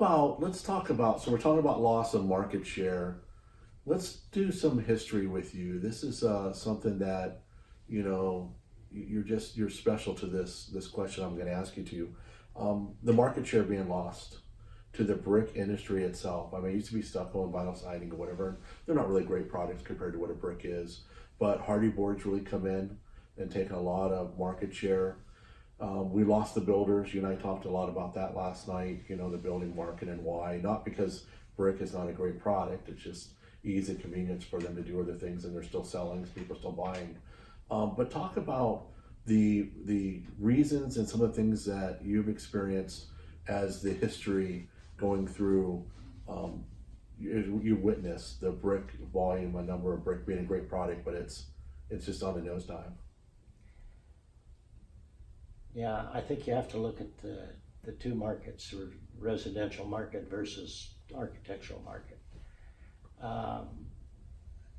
let's talk about, so we're talking about loss of market share. Let's do some history with you. This is something that, you know, you're special to this question I'm going to ask you to. The market share being lost to the brick industry itself. I mean, it used to be stucco and vinyl siding or whatever. They're not really great products compared to what a brick is, but hardy boards really come in and take a lot of market share. We lost the builders. You and I talked a lot about that last night, you know, the building market and why. Not because brick is not a great product, it's just ease and convenience for them to do other things, and they're still selling, people are still buying. But talk about the reasons and some of the things that you've experienced as the history going through. You witnessed the brick volume, a number of brick being a great product, but it's just on the nosedive. Yeah, I think you have to look at the two markets, or residential market versus architectural market.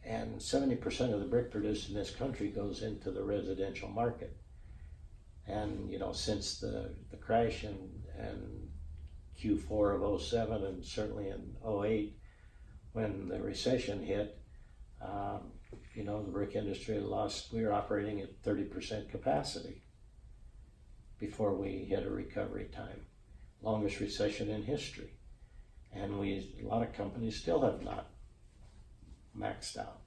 And 70% of the brick produced in this country goes into the residential market. And, you know, since the crash in Q4 of 07 and certainly in 08, when the recession hit, you know, the brick industry we were operating at 30% capacity before we hit a recovery time. Longest recession in history. And a lot of companies still have not maxed out.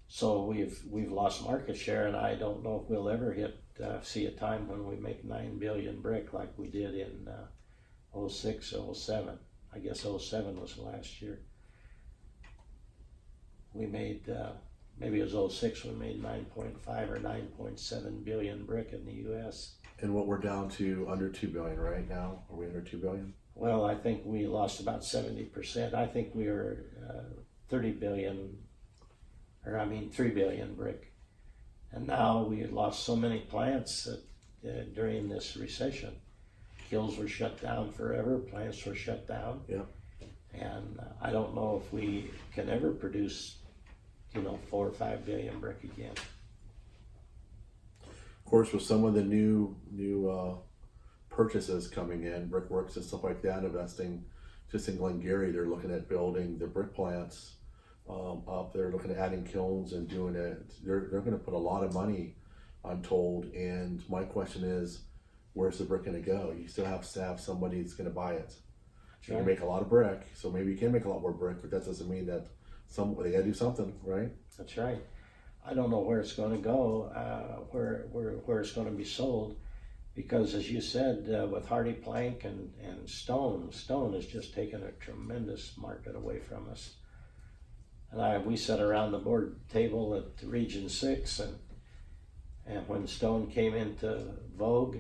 So we've lost market share, and I don't know if we'll ever see a time when we make 9 billion brick like we did in 06, 07. I guess 07 was last year. We made, maybe it was 06, we made 9.5 or 9.7 billion brick in the US. And what we're down to under 2 billion right now? Are we under 2 billion? Well, I think we lost about 70%. I think we were 3 billion brick. And now we had lost so many plants that during this recession, kilns were shut down forever, plants were shut down. Yeah. And I don't know if we can ever produce, you know, 4 or 5 billion brick again. Of course, with some of the new purchases coming in, Brickworks and stuff like that, investing just in Glen-Gery, they're looking at building the brick plants up there, looking at adding kilns and doing it. They're going to put a lot of money, I'm told. And my question is, where's the brick going to go? You still have to have somebody that's going to buy it. You can make a lot of brick, so maybe you can make a lot more brick, but that doesn't mean that they got to do something, right? That's right. I don't know where it's going to go, where it's going to be sold, because as you said, with Hardy Plank and stone has just taken a tremendous market away from us. And we sat around the board table at Region 6, and when stone came into vogue,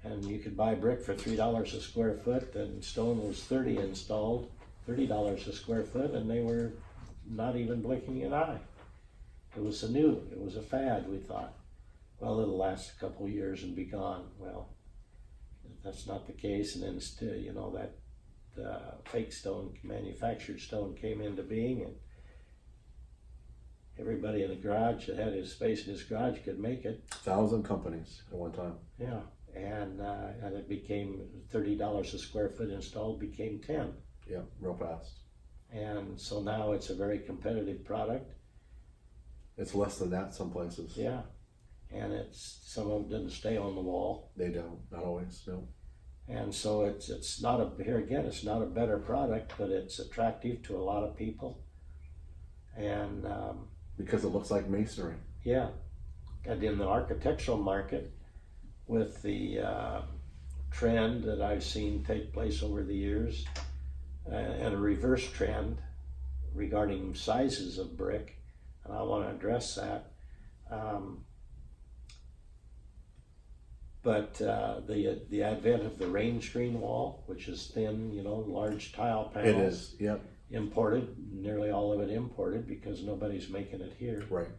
and you could buy brick for $3 a square foot, and stone was $30 a square foot, and they were not even blinking an eye. It was a fad, we thought. Well, it'll last a couple of years and be gone. Well, that's not the case, and then still, you know, that fake stone, manufactured stone came into being, and everybody in the garage that had his space in his garage could make it. 1,000 companies at one time. Yeah, and it became $30 a square foot installed, became 10. Yeah, real fast. And so now it's a very competitive product. It's less than that some places. Yeah, and some of them didn't stay on the wall. They don't, not always, no. And so it's not it's not a better product, but it's attractive to a lot of people. And because it looks like masonry. Yeah, and in the architectural market, with the trend that I've seen take place over the years, and a reverse trend regarding sizes of brick, and I want to address that. But the advent of the rain screen wall, which is thin, you know, large tile panels. It is, yep. Imported, nearly all of it imported because nobody's making it here. Right.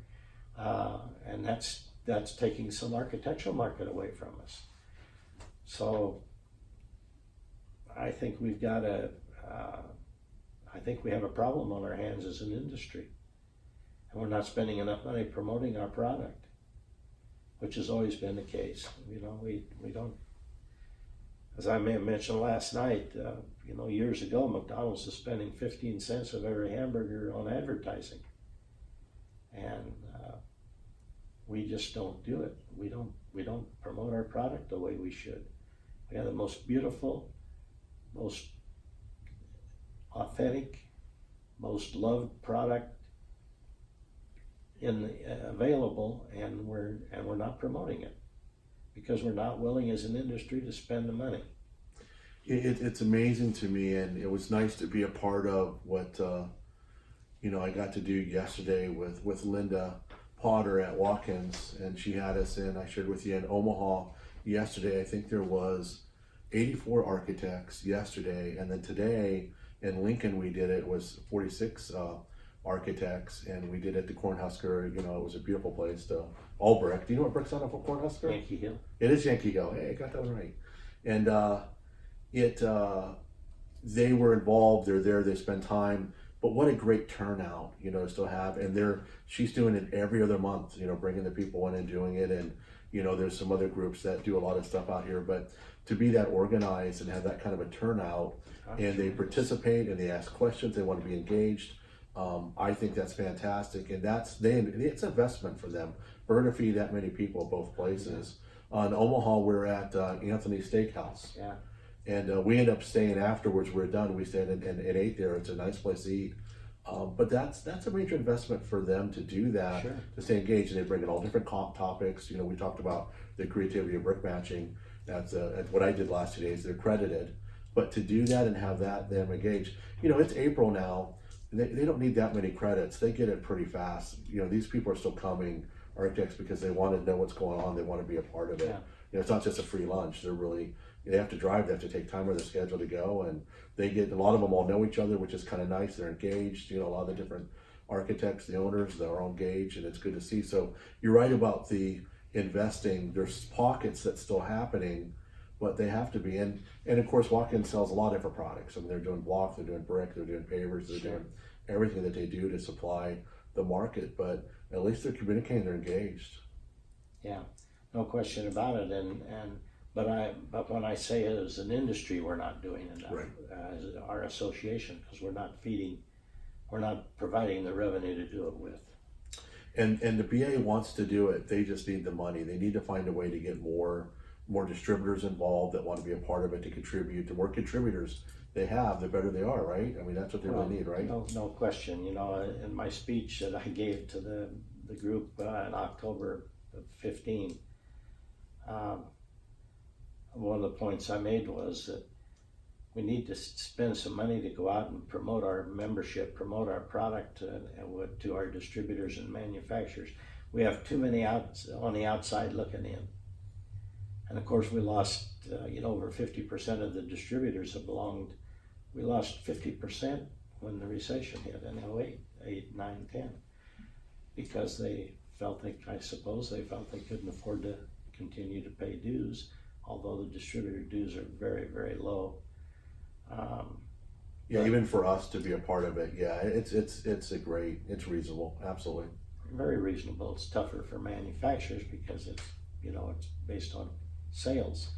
And that's taking some architectural market away from us. So I think we've got I think we have a problem on our hands as an industry. And we're not spending enough money promoting our product, which has always been the case. You know, we don't, as I may have mentioned last night, years ago, McDonald's was spending 15 cents of every hamburger on advertising. And we just don't do it. We don't promote our product the way we should. We have the most beautiful, most authentic, most loved product available, and we're not promoting it because we're not willing as an industry to spend the money. It's amazing to me, and it was nice to be a part of what I got to do yesterday with Linda Potter at Watkins, and she had us in. I shared with you in Omaha yesterday. I think there was 84 architects yesterday, and then today in Lincoln we did it was 46 architects, and we did it at the Cornhusker. It was a beautiful place. All brick. Do you know what brick's on a Cornhusker? Yankee Hill. It is Yankee Hill. Hey, I got that one right. And they were involved. They're there. They spend time. But what a great turnout, to still have. And she's doing it every other month. Bringing the people in and doing it. And there's some other groups that do a lot of stuff out here. But to be that organized and have that kind of a turnout, and they participate and they ask questions. They want to be engaged. I think that's fantastic, and it's an investment for them. For her to feed that many people both places. In Omaha, we're at Anthony's Steakhouse. Yeah. And we ended up staying afterwards. We're done. We stayed and ate there. It's a nice place to eat. But that's a major investment for them to do that, Sure. to stay engaged. And they bring in all different topics. We talked about the creativity of brick matching. That's what I did last 2 days. They're credited. But to do that and have them engaged, it's April now. They don't need that many credits. They get it pretty fast. These people are still coming, architects, because they want to know what's going on. They want to be a part of it. Yeah. It's not just a free lunch. They have to drive. They have to take time of their schedule to go, and a lot of them all know each other, which is kind of nice. They're engaged. A lot of the different architects, the owners, they're all engaged, and it's good to see. So you're right about the investing. There's pockets that's still happening, but they have to be. And of course, Watkins sells a lot of different products. I mean, they're doing block, they're doing brick, they're doing pavers, they're doing everything that they do to supply the market. But at least they're communicating, they're engaged. Yeah, no question about it. But when I say it as an industry, we're not doing enough. Right. As our association, because we're not providing the revenue to do it with. And the BA wants to do it. They just need the money. They need to find a way to get more distributors involved that want to be a part of it, to contribute. The more contributors they have, the better they are, right? I mean, that's what they really need, right? No question. In my speech that I gave to the group in October of 15, one of the points I made was that we need to spend some money to go out and promote our membership, promote our product to our distributors and manufacturers. We have too many on the outside looking in. And of course, we lost, over 50% of the distributors we lost 50% when the recession hit in 08, 8, 9, 10, because I suppose they felt they couldn't afford to continue to pay dues, although the distributor dues are very, very low. Even for us to be a part of it, it's reasonable, absolutely. Very reasonable. It's tougher for manufacturers because it's based on sales,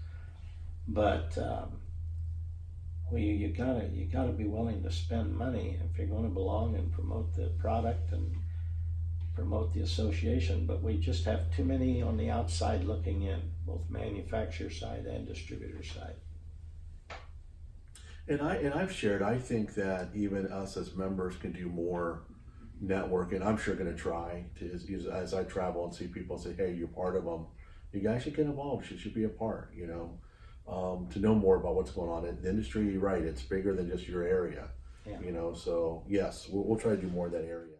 but you gotta be willing to spend money if you're going to belong and promote the product and promote the association. But we just have too many on the outside looking in, both manufacturer side and distributor side. And I've shared, I think that even us as members can do more networking. I'm sure going to try to, as I travel and see people say, hey, you're part of them. You guys should get involved. You should be a part, to know more about what's going on in the industry. You're right. It's bigger than just your area, Yeah. so yes, we'll try to do more in that area.